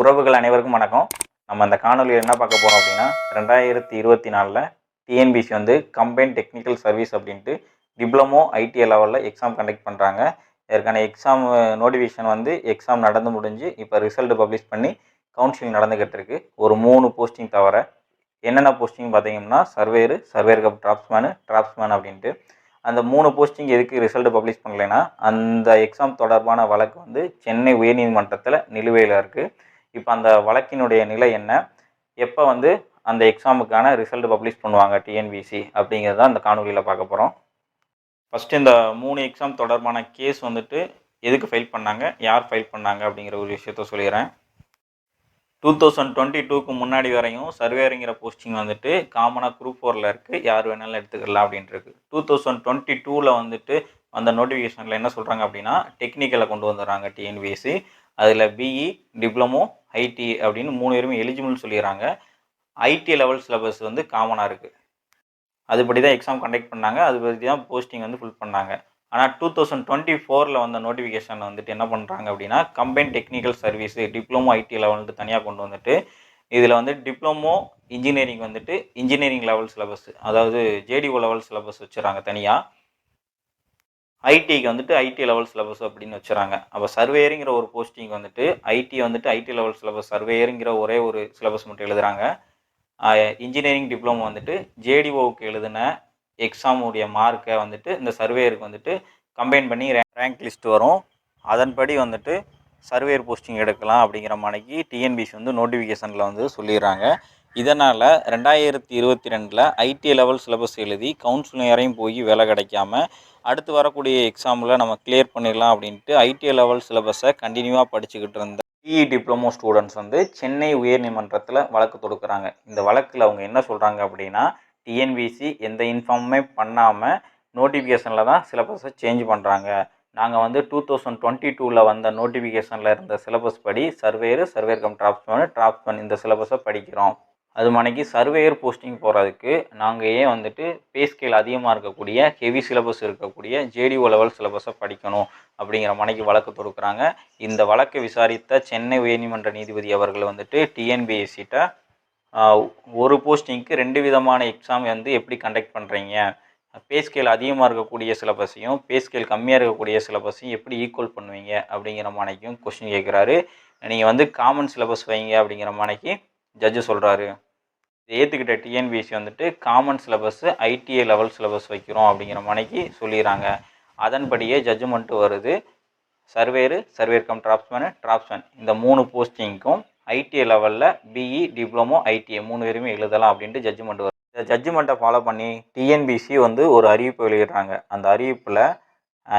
உறவுகள் அனைவருக்கும் வணக்கம். நம்ம இந்த காணொலியில் என்ன பார்க்க போகிறோம் அப்படின்னா 2024 டிஎன்பிசி வந்து கம்பைன் டெக்னிக்கல் சர்வீஸ் அப்படின்ட்டு டிப்ளமோ ஐடிஐ லெவலில் எக்ஸாம் கண்டக்ட் பண்ணுறாங்க. இதற்கான எக்ஸாம் நோட்டிஃபிகேஷன் வந்து எக்ஸாம் நடந்து முடிஞ்சு இப்போ ரிசல்ட் பப்ளிஷ் பண்ணி கவுன்சிலிங் நடந்துக்கிட்டு இருக்கு. ஒரு 3 போஸ்டிங் தவிர என்னென்ன போஸ்டிங் பார்த்தீங்கன்னா சர்வேர் கப் டிராப்ஸ்மேன் அப்படின்ட்டு அந்த 3 போஸ்டிங் எதுக்கு ரிசல்ட் பப்ளிஷ் பண்ணலைன்னா அந்த எக்ஸாம் தொடர்பான வழக்கு வந்து சென்னை உயர்நீதிமன்றத்தில் நிலுவையில் இருக்குது. இப்போ அந்த வழக்கினுடைய நிலை என்ன, எப்போ வந்து அந்த எக்ஸாமுக்கான ரிசல்ட் பப்ளிஷ் பண்ணுவாங்க டிஎன்பிசி அப்படிங்கிறத அந்த காணொலியில் பார்க்க போகிறோம். ஃபஸ்ட்டு இந்த 3 எக்ஸாம் தொடர்பான கேஸ் வந்துட்டு எதுக்கு ஃபைல் பண்ணாங்க, யார் ஃபைல் பண்ணாங்க அப்படிங்கிற ஒரு விஷயத்த சொல்லிடுறேன். 2022க்கு முன்னாடி வரையும் சர்வேருங்கிற போஸ்டிங் வந்துட்டு காமனாக குரூப் 4ல் இருக்குது, யார் வேணாலும் எடுத்துக்கலாம் அப்படின்ட்டு. 2022ல் வந்துட்டு அந்த நோட்டிஃபிகேஷனில் என்ன சொல்கிறாங்க அப்படின்னா டெக்னிக்கலை கொண்டு வந்துடுறாங்க டிஎன்பிஎஸ்சி. அதில் பிஇ, டிப்ளமோ, ஐடி அப்படின்னு 3 பேருமே எலிஜிபிள்னு சொல்லிடுறாங்க. ஐடி லெவல் சிலபஸ் வந்து காமனாக இருக்குது, அதுபடி தான் எக்ஸாம் கண்டக்ட் பண்ணாங்க, அதுபடி தான் போஸ்டிங் வந்து ஃபில் பண்ணாங்க. ஆனால் 2024ல் வந்த நோட்டிஃபிகேஷன் வந்துட்டு என்ன பண்ணுறாங்க அப்படின்னா combine technical service diploma IT லெவல்ட்டு தனியாக கொண்டு வந்துட்டு இதில் வந்து டிப்ளமோ இன்ஜினியரிங் வந்துட்டு இன்ஜினியரிங் லெவல் சிலபஸ், அதாவது ஜேடிஓ லெவல் சிலபஸ் வச்சுறாங்க தனியாக. ஐடிக்கு வந்துட்டு ஐடி லெவல் சிலபஸ் அப்படின்னு வச்சுறாங்க. அப்போ சர்வேயருங்கிற ஒரு போஸ்டிங் வந்துட்டு ஐடி லெவல் சிலபஸ் சர்வேயருங்கிற ஒரே ஒரு சிலபஸ் மட்டும் எழுதுகிறாங்க. இன்ஜினியரிங் டிப்ளமோ வந்துட்டு ஜேடிஓவுக்கு எழுதின எக்ஸாமுடைய மார்க்கை வந்துட்டு இந்த சர்வேயருக்கு வந்துட்டு கம்பைன் பண்ணி ரேங்க் லிஸ்ட் வரும், அதன்படி வந்துட்டு சர்வேயர் போஸ்டிங் எடுக்கலாம் அப்படிங்கிற மாதிரிக்கு டிஎன்பிசி வந்து நோட்டிஃபிகேஷனில் வந்து சொல்லிடுறாங்க. இதனால் 2022 ஐடி லெவல் சிலபஸ் எழுதி கவுன்சிலிங் வரையும் போய் வேலை கிடைக்காம அடுத்து வரக்கூடிய எக்ஸாமில் நம்ம கிளியர் பண்ணிடலாம் அப்படின்ட்டு ஐடி லெவல் சிலபஸை கண்டினியூவாக படிச்சுக்கிட்டு இருந்த பிஇ டிப்ளமோ ஸ்டூடெண்ட்ஸ் வந்து சென்னை உயர்நீதிமன்றத்தில் வழக்கு தொடுக்கிறாங்க. இந்த வழக்கில் அவங்க என்ன சொல்கிறாங்க அப்படின்னா டிஎன்பிசி எந்த இன்ஃபார்முமே பண்ணாமல் நோட்டிஃபிகேஷனில் தான் சிலபஸை சேஞ்ச் பண்ணுறாங்க. நாங்கள் வந்து 2022ல் வந்த நோட்டிஃபிகேஷனில் இருந்த சிலபஸ் படி சர்வேர் கம் டிராப்ஸ்மேன் இந்த சிலபஸை படிக்கிறோம். அது மணிக்கு சர்வேயர் போஸ்டிங் போகிறதுக்கு நாங்கள் ஏன் வந்துட்டு பே ஸ்கேல் அதிகமாக இருக்கக்கூடிய ஹெவி சிலபஸ் இருக்கக்கூடிய ஜேடிஓ லெவல் சிலபஸை படிக்கணும் அப்படிங்கிற மணிக்கு வழக்கு தொடுக்கிறாங்க. இந்த வழக்கை விசாரித்த சென்னை உயர்நீதிமன்ற நீதிபதி அவர்கள் வந்துட்டு டிஎன்பிஎஸ்சிட்ட ஒரு போஸ்டிங்க்கு 2 விதமான எக்ஸாம் வந்து எப்படி கண்டக்ட் பண்ணுறீங்க, பே ஸ்கேல் அதிகமாக இருக்கக்கூடிய சிலபஸையும் பே ஸ்கேல் கம்மியாக இருக்கக்கூடிய சிலபஸையும் எப்படி ஈக்குவல் பண்ணுவீங்க அப்படிங்கிற மானைக்கும் கொஸ்டின் கேட்குறாரு. நீங்கள் வந்து காமன் சிலபஸ் வைங்க அப்படிங்கிற மானைக்கு ஜட்ஜு சொல்கிறாரு. ஏற்றுக்கிட்ட டிஎன்பிஎஸ்சி வந்துட்டு common syllabus ITI level syllabus வைக்கிறோம் அப்படிங்கிற மானைக்கு சொல்லிடுறாங்க. அதன்படியே ஜட்ஜ்மெண்ட்டு வருது. சர்வேர் கம் டிராப்ஸ்மேன் இந்த 3 போஸ்டிங்க்கும் ஐடிஐ லெவலில் பிஇ டிப்ளமோ ஐடிஐ 3 பேருமே எழுதலாம் அப்படின்ட்டு ஜட்ஜ்மெண்ட் வருது. இந்த ஜட்ஜ்மெண்ட்டை ஃபாலோ பண்ணி டிஎன்பிசி வந்து ஒரு அறிவிப்பு வெளியிடுறாங்க. அந்த அறிவிப்பில்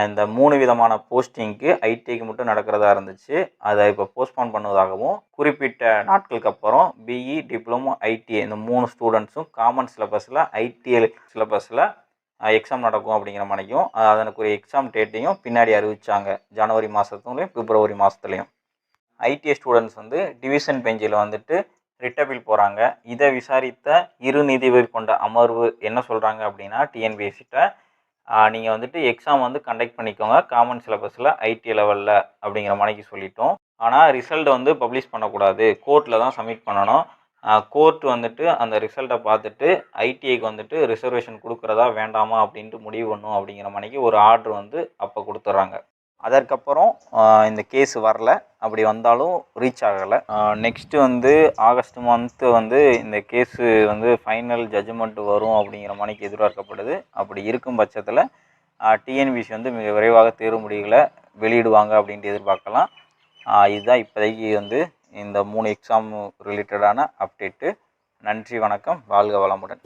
இந்த 3 விதமான போஸ்டிங்க்கு ஐடிஐக்கு மட்டும் நடக்கிறதா இருந்துச்சு, அதை இப்போ போஸ்ட்போன் பண்ணுவதாகவும் குறிப்பிட்ட நாட்களுக்கு அப்புறம் பிஇ டிப்ளமோ ஐடிஐ இந்த 3 ஸ்டூடெண்ட்ஸும் காமன் சிலபஸில் ஐடிஐ சிலபஸில் எக்ஸாம் நடக்கும் அப்படிங்கிற மாதிரியும் அதனுக்கு ஒரு எக்ஸாம் டேட்டையும் பின்னாடி அறிவித்தாங்க. ஜனவரி மாதத்துலையும் பிப்ரவரி மாதத்துலையும் ஐடிஐ ஸ்டூடெண்ட்ஸ் வந்து டிவிஷன் பெஞ்சில் வந்துட்டு ரிட்டபில் போகிறாங்க. இதை விசாரித்த 2 நீதிபதிகள் கொண்ட அமர்வு என்ன சொல்கிறாங்க அப்படின்னா டிஎன்பிஎஸ்சிட்ட நீங்கள் வந்துட்டு எக்ஸாம் வந்து கண்டக்ட் பண்ணிக்கோங்க காமன் சிலபஸில் ஐடி லெவலில் அப்படிங்கிற மாதிரிக்கு சொல்லிட்டோம். ஆனால் ரிசல்ட் வந்து பப்ளிஷ் பண்ணக்கூடாது, கோர்ட்டில் தான் சப்மிட் பண்ணணும். கோர்ட் வந்துட்டு அந்த ரிசல்ட்டை பார்த்துட்டு ஐடிஐக்கு வந்துட்டு ரிசர்வேஷன் கொடுக்குறதா வேண்டாமா அப்படின்ட்டு முடிவு பண்ணும் அப்படிங்கிற மாதிரிக்கு ஒரு ஆர்டர் வந்து அப்போ கொடுத்துட்றாங்க. அதற்கப்புறம் இந்த கேஸ் வரல, அப்படி வந்தாலும் ரீச் ஆகலை. நெக்ஸ்ட்டு வந்து ஆகஸ்ட் மந்த்து வந்து இந்த கேஸு வந்து ஃபைனல் ஜட்ஜ்மெண்ட் வரும் அப்படிங்கிற மாதிரிக்கு எதிர்பார்க்கப்படுது. அப்படி இருக்கும் பட்சத்தில் டிஎன்பிசி வந்து மிக விரைவாக தேர்வு முடிவுகளை வெளியிடுவாங்க அப்படின்ட்டு எதிர்பார்க்கலாம். இதுதான் இப்போதைக்கு வந்து இந்த 3 எக்ஸாம் ரிலேட்டடான அப்டேட்டு. நன்றி, வணக்கம், வாழ்க வளமுடன்.